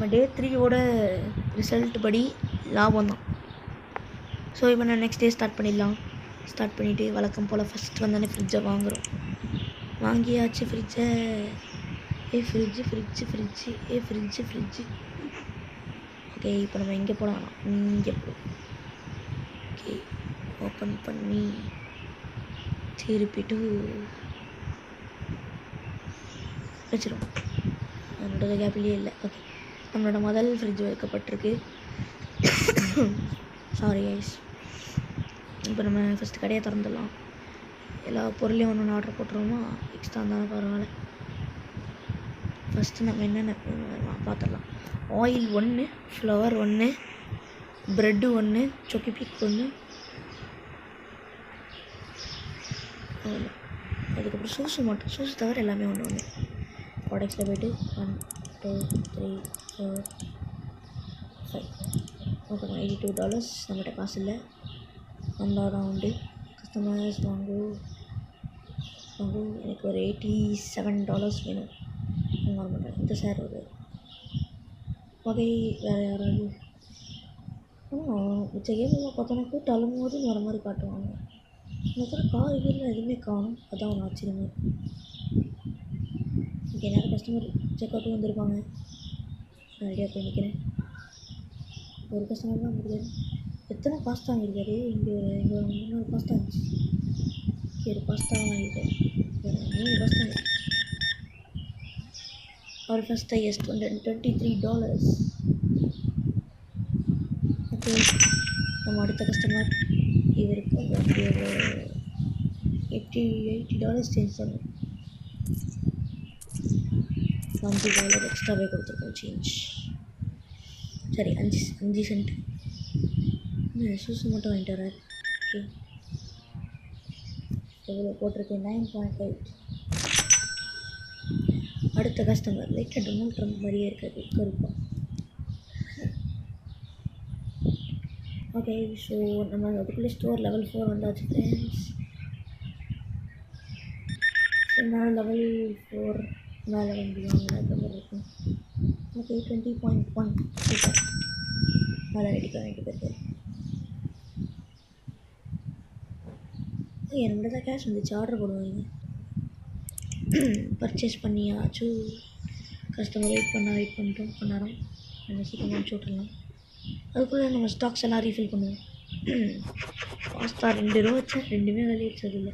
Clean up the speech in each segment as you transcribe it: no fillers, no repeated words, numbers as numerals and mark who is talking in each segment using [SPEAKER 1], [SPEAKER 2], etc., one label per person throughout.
[SPEAKER 1] நம்ம டே 3யோட ரிசல்ட் படி லாபம் தான். ஸோ இப்போ நான் நெக்ஸ்ட் டே ஸ்டார்ட் பண்ணிடலாம். ஸ்டார்ட் பண்ணிவிட்டு வழக்கம் போல் ஃபஸ்ட் வந்தானே ஃப்ரிட்ஜை வாங்குகிறோம். வாங்கியாச்சு ஃப்ரிட்ஜை. ஃப்ரிட்ஜு. ஓகே, இப்போ நம்ம எங்கே போகலாம்? இங்கே போகலாம். ஓகே, ஓப்பன் பண்ணி திருப்பிட்டு வச்சிடும். நம்மளோட கேப்லேயே இல்லை. ஓகே, நம்மளோட முதல் ஃப்ரிட்ஜ் வைக்கப்பட்டிருக்கு. Sorry ice. இப்போ நம்ம ஃபஸ்ட்டு கடையை திறந்துடலாம். எல்லா பொருளையும் ஒன்று ஆர்டர் போட்டுருவோமா? எக்ஸ்ட்ரா இருந்தாலும் பரவாயில்ல. ஃபஸ்ட்டு நம்ம என்னென்ன பார்த்துடலாம். ஆயில் 1, ஃப்ளவர் 1, ப்ரெட்டு 1, சொக்கிபிக் 1, அதுக்கப்புறம் சூஸ் தவிர எல்லாமே ஒன்று. ப்ராடக்ட்ஸில் போய்ட்டு 1 2 3 4 5. ஓகே, $82 நம்மகிட்ட காசு இல்லை. வந்தால் தான் உண்டு. கஸ்டமர்ஸ் வாங்கும். எனக்கு ஒரு $87 வேணும். வர மாட்டேன். இந்த சார் ஒரு வகை வேறு யாராவது மிச்ச கேமில் பார்த்தோன்னா கூட்டு அழும்போது வர மாதிரி காட்டுவாங்க. இந்த கார் கீழே எதுவுமே காணும். அதான் ஒன்று ஆச்சரியமாக. இங்கே நேரம் கஸ்டமர் செக் அவுட்டும் வந்திருப்பாங்க. நான் ரெடியாக போய் நிற்கிறேன். ஒரு கஸ்டமர் தான் வந்திருக்காரு. எத்தனை பாஸ்தா வாங்கியிருக்காரு? இங்கே ஒரு 3 பாஸ்தா இருந்துச்சு. ஒரு பாஸ்தா வாங்கியிருக்காரு. 3 பாஸ்தா. அவர் ஃபஸ்ட் ஹையஸ்ட் $123. ஓகே, நம்ம அடுத்த கஸ்டமர் இவருக்கு $80 சேஞ்ச் பண்ணணும். $5 எக்ஸ்ட்ராவே கொடுத்துருக்கோம் சேஞ்ச். சரி, 5 சென்ட். சூஸ் மட்டும் வாங்கிட்டு வர்றாரு. ஓகே, எவ்வளோ போட்டிருக்கு? 9.8. அடுத்த கஸ்டமர் லைட்டாக டொனால்ட் ட்ரம்ப் மாதிரியே இருக்காது, கருப்பா. ஓகே, ஸோ நம்ம அதுக்குள்ளே ஸ்டோர் லெவல் 4 வந்தாச்சு ஃப்ரெண்ட்ஸ். ஸோ மேலே லெவல் 4 மேலே வந்து அந்த மாதிரி இருக்கும். Okay, 20.1 super. மேலே ரெடிக்காக வாங்கிட்டு போயிருக்காரு. என்னோட தான் கேஷ் வந்துச்சு. ஆர்டர் போடுவாங்க. பர்ச்சேஸ் பண்ணியாச்சு. கஸ்டமர் வெயிட் பண்ணிட்டோம். பண்ணாரோம். நம்ம சீக்கிரம் அனுப்பிச்சி விட்டுடலாம். அதுக்குள்ளே நம்ம ஸ்டாக்ஸ் எல்லாம் ரீஃபில் பண்ணுவோம். பாஸ்தா 2 ரூபா வச்சேன், 2மே விளையிடுச்சது இல்லை.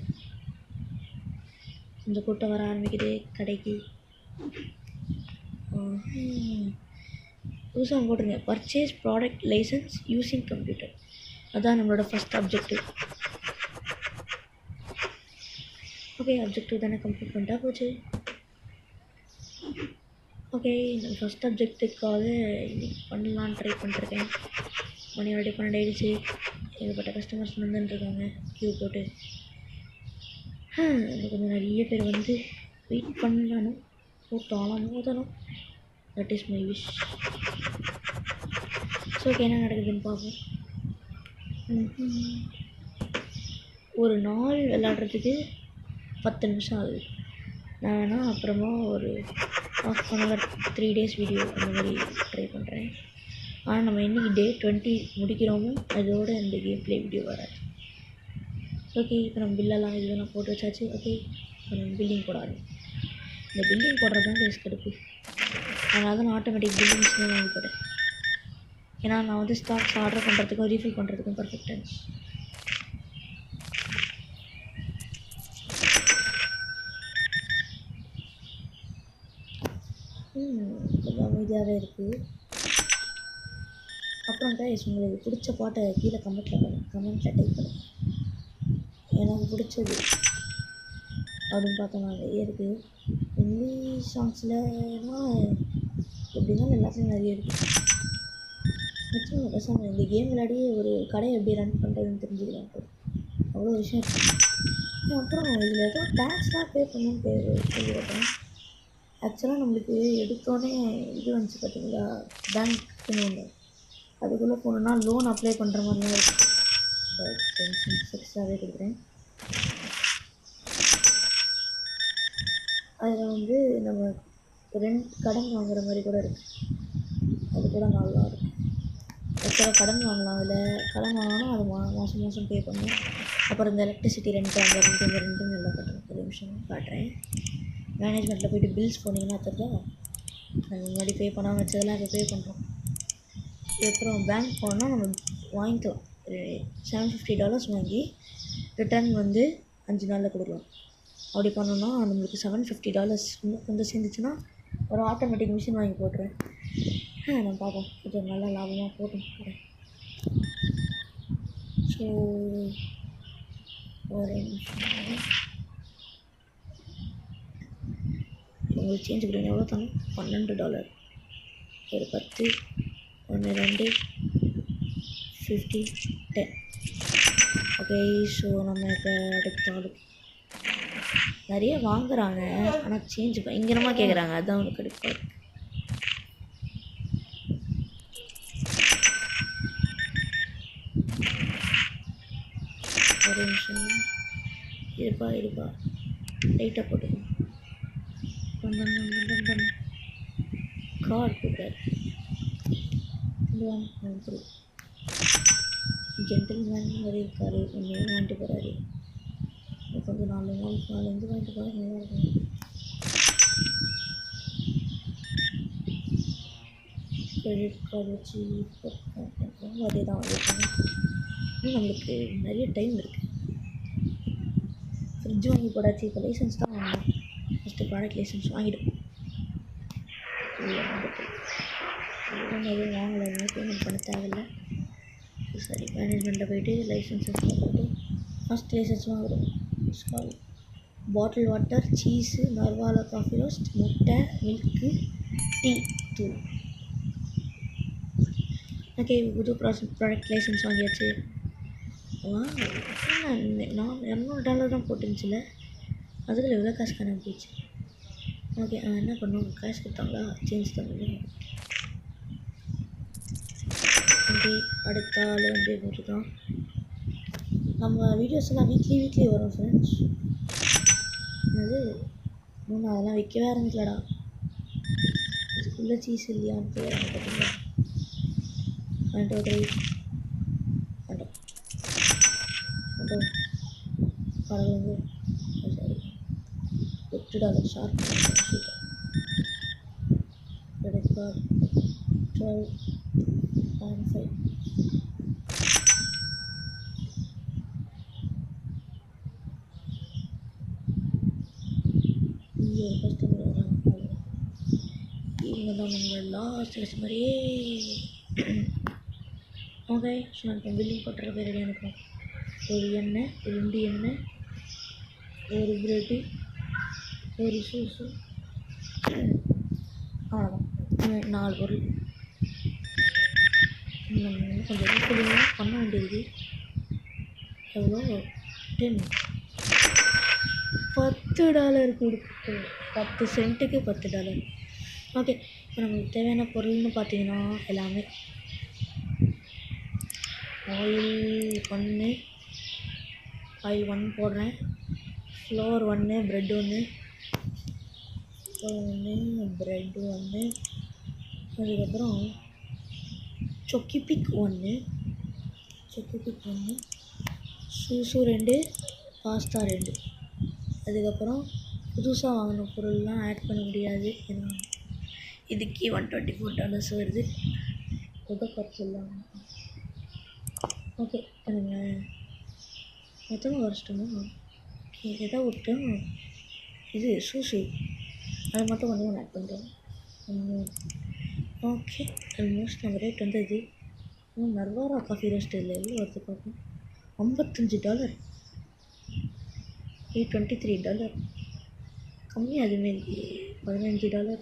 [SPEAKER 1] இந்த கூட்டம் வர ஆரம்பிக்குது கடைக்கு. புதுசாக போட்டுருங்க, purchase product licence using computer. அதுதான் நம்மளோட ஃபஸ்ட் அப்ஜெக்டிவ். ஓகே, அப்ஜெக்டிவ் தானே கம்ப்ளீட் பண்ணிட்டா போச்சு. ஓகே, நான் ஃபஸ்ட் அப்ஜெக்டிவ்க்காக இன்னைக்கு பண்ணலான்னு ட்ரை பண்ணிட்டுருக்கேன். மணி ஆல்ரெடி 12 ஆகிடுச்சு. ஏகப்பட்ட கஸ்டமர்ஸ் வந்துட்டுருக்காங்க க்யூ போட்டு. கொஞ்சம் நிறைய பேர் வந்து வெயிட் பண்ணணும், போட்டாலும் மோதணும். That is my wish. So okay, என்ன நடக்குதுன்னு பார்ப்போம். ஒரு நாள் விளாட்றதுக்கு 10 நிமிஷம் ஆகுது. நான் வேணால் அப்புறமா ஒரு ½ 3 days வீடியோ அந்த மாதிரி ட்ரை பண்ணுறேன். ஆனால் நம்ம இன்றைக்கி டே 20 முடிக்கிறோமோ அதோட இந்த கேம் ப்ளே வீடியோ வராது. ஓகே, இப்போ நம்ம பில்லெல்லாம் இதெல்லாம் போட்டு வச்சாச்சு. ஓகே, இப்போ நம்ம பில்லிங் போடாது. இந்த பில்லிங் போடுறது தான் ரிஸ்க் எடுப்பு. அதனால தான் நான் ஆட்டோமேட்டிக் பில்லிங்ஸ்னே வாங்கி போட்டேன். ஏன்னா நான் வந்து ஸ்டாக்ஸ் ஆர்டர் பண்ணுறதுக்கும் ரீஃபில் பண்ணுறதுக்கும் பர்ஃபெக்ட் இருந்துச்சு. கொஞ்சம் அமைதியாகவே இருக்குது. அப்புறம் கைஸ், உங்களுக்கு பிடிச்ச பாட்டை கீழே கமெண்ட்டில் டைப் பண்ணுங்க. எனக்கு பிடிச்சது அப்படின்னு பார்த்தோம்னா நிறைய இருக்குது. இங்கிலீஷ் சாங்ஸ்லனா எப்படின்னாலும் எல்லாத்துலேயும் நிறைய இருக்குது. நிச்சயம் பேசாமல் இந்த கேம் விளையாடியே ஒரு கடையை எப்படி ரன் பண்ணுறதுன்னு தெரிஞ்சுக்கலாம். அவ்வளோ விஷயம் இருக்குது. அப்புறம் இதில் ஏதோ டேக்ஸ்லாம் பே பண்ணணும்னு கேள்விப்பட்டேன். ஆக்சுவலாக நம்மளுக்கு எடுத்தோடனே இது வந்துச்சு பார்த்தீங்களா, பேங்க்குன்னு ஒன்று. அதுக்குள்ளே போனோன்னா லோன் அப்ளை பண்ணுற மாதிரிலாம் இருக்குது. எக்ஸ்ட்ராவே கொடுக்குறேன். அதில் வந்து நம்ம கடன் வாங்குகிற மாதிரி கூட இருக்குது. அது கூட நல்லா இருக்கும். ஆக்சுவலாக கடன் வாங்கலாம். அதில் கடன் வாங்கினா அது மாதம் மாதம் பே பண்ணணும். அப்புறம் இந்த எலக்ட்ரிசிட்டி ரெண்ட்டு அந்த ரெண்டு இந்த ரெண்டும் நல்லா கட்டணும். ஒரு நிமிஷம் காட்டுறேன். மேனேஜ்மெண்ட்டில் போய்ட்டு பில்ஸ் போனீங்கன்னா தெரிஞ்சா நாங்கள் முன்னாடி பே பண்ணாமல் வச்சதெல்லாம் இப்போ பே பண்ணுறோம். அப்புறம் பேங்க் போனால் நம்ம வாங்கிக்கலாம். $750 வாங்கி ரிட்டர்ன் வந்து 5 நாளில் கொடுக்கலாம். அப்படி பண்ணோன்னா நம்மளுக்கு $750 இன்னும் கொஞ்சம் சேர்ந்துச்சுன்னா ஒரு ஆட்டோமேட்டிக் மிஷின் வாங்கி போட்டுருவேன். நான் பார்ப்போம், கொஞ்சம் நல்லா லாபமாக போட்டு போகிறேன். ஸோ ஒரு நிமிஷம் உங்களுக்கு சேஞ்ச் கொடுங்க. எவ்வளோ தாங்க? $12. ஒரு 10 1 2 50 10. ஓகே. ஸோ நம்ம இப்போ அடுத்த நிறைய வாங்குறாங்க, ஆனால் சேஞ்ச் பயங்கரமாக கேட்குறாங்க. அதுதான் அவனுக்கு கடுப்பாக இருக்குது. ஒரு நிமிஷம் இருப்பா லைட்டாக போட்டுக்கணும். கார் கொடுத்தாரு. ஜென்டில்மேன் மாதிரி இருக்காரு. ஒன்றே வாங்கிட்டு போகிறாரு. கொஞ்சம் 4 நாள் 4 வாங்கிட்டு போகிறேன். நல்லா இருக்கும். கிரெடிட் கார்டு வச்சு அதே தான் வாங்கியிருக்காங்க. இன்னும் நம்மளுக்கு நிறைய டைம் இருக்குது. ஃப்ரிட்ஜ் வாங்கி போடாச்சு. இப்போ லைசன்ஸ் தான் வாங்கணும். ஃபஸ்ட்டு ப்ராடக்ட் லைசன்ஸ் வாங்கிடும். எதுவும் வாங்கலை, பேமெண்ட் பண்ண தேவையில்லை. சரி, மேனேஜ்மெண்ட்டில் போய்ட்டு லைசன்ஸ் போட்டு ஃபஸ்ட் லைசன்ஸ் வாங்குகிறோம். சாரி, பாட்டில் வாட்டர், சீஸு, நர்வாலா காஃபி ரோஸ்ட், முட்டை, மில்க்கு, டீ தூள். ஓகே, புது ப்ராடக்ட் லைசன்ஸ் வாங்கியாச்சு. நான் $200 தான் போட்டுருந்துச்சுல, அதுக்குள்ள எவ்வளோ காசு காணாமல் போயிடுச்சு. ஓகே, என்ன பண்ணுவோம்? காசு கொடுத்தாங்களா? சேஞ்ச் தந்துங்க. ஓகே, அடுத்த ஆள் வந்து இவர் தான். நம்ம வீடியோஸ் எல்லாம் வீக்லி வரும் ஃப்ரெண்ட்ஸ். அது அதெல்லாம் வைக்கவே ஆரம்பிக்கலடா. இதுக்குள்ளே சீஸ் இல்லையான்னு போயிடாங்க பார்த்தீங்களா? கடவுள் வந்து சாரி $8 ஷார்ப் கிரெடிட் கார்டு 12.5. இங்கே ஒரு கஸ்டமர் வராங்க. இவங்க தான் நம்மளோட லாஸ்ட் கஸ்டமரே. ஓகே, ஸோ நான் இப்போ பில்லிங் பண்ணுற பேர் ரெடி அனுப்புகிறோம். ஒரு எண்ணெய், 2 எண்ணெய், ஒரு ப்ரெட்டு, ஒரு சூஸு, அவ்வளோதான். 4 பொருள். நம்ம கொஞ்சம் ரீஃபில்லிங்காக பண்ண வேண்டியது. எவ்வளோ? $10 கொடுத்து 10 சென்ட்டுக்கு $10. ஓகே, இப்போ நமக்கு தேவையான பொருள்னு பார்த்தீங்கன்னா எல்லாமே ஆயில் 1 போடுறேன், ஃப்ளோர் 1, ப்ரெட் 1, அதுக்கப்புறம் சொக்கிபிக் 1, சூசு 2, பாஸ்தா 2. அதுக்கப்புறம் புதுசாக வாங்கின பொருள்லாம் ஆட் பண்ண முடியாது, ஏன்னா இதுக்கே $124 வருது. உதப்பொருள். ஓகே, நம்ம மொத்தமாக வரைச்சிட்டோமா? ஓகே, எதாவது விட்டோம். இது சூசு அது மட்டும் கொஞ்சம் ஆட் பண்ணுறோம். ஓகே, ஆல்மோஸ்ட் நம்ம ரேட் வந்தது. நர்வாரா காஃபி ரோஸ்ட் இல்லை எவ்வளோ வருது பார்ப்போம். $55, $23 கம்மி. அதுமாரி $15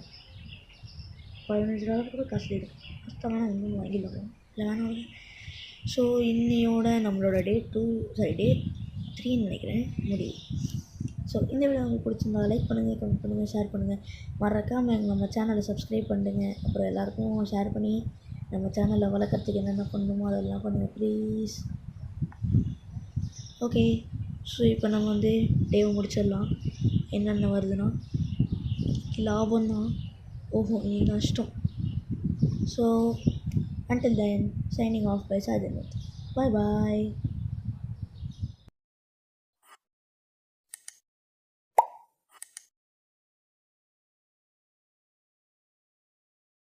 [SPEAKER 1] கூட காசு இருக்குது. கஷ்டம் வேணால் இன்னும் வாங்கிடலாம், இல்லை வேணாம். ஸோ இன்னையோட நம்மளோட டே 3 நினைக்கிறேன் முடியும். ஸோ இந்த வீடியோ உங்களுக்கு பிடிச்சிருந்தா லைக் பண்ணுங்கள், கமெண்ட் பண்ணுங்கள், ஷேர் பண்ணுங்கள். மறக்காமல் நம்ம சேனலை சப்ஸ்கிரைப் பண்ணுங்கள். அப்புறம் எல்லாேருக்கும் ஷேர் பண்ணி நம்ம சேனலில் வளர்க்குறதுக்கு என்னென்ன பண்ணணுமோ அதெல்லாம் பண்ணுங்கள் ப்ளீஸ். ஓகே, ஸோ இப்போ நம்ம வந்து டேவை முடிச்சிடலாம். என்னென்ன வருதுன்னா லாபம் தான். ஓஹோ, இனி நஷ்டம். So until then, signing off by Sajanit. Bye bye.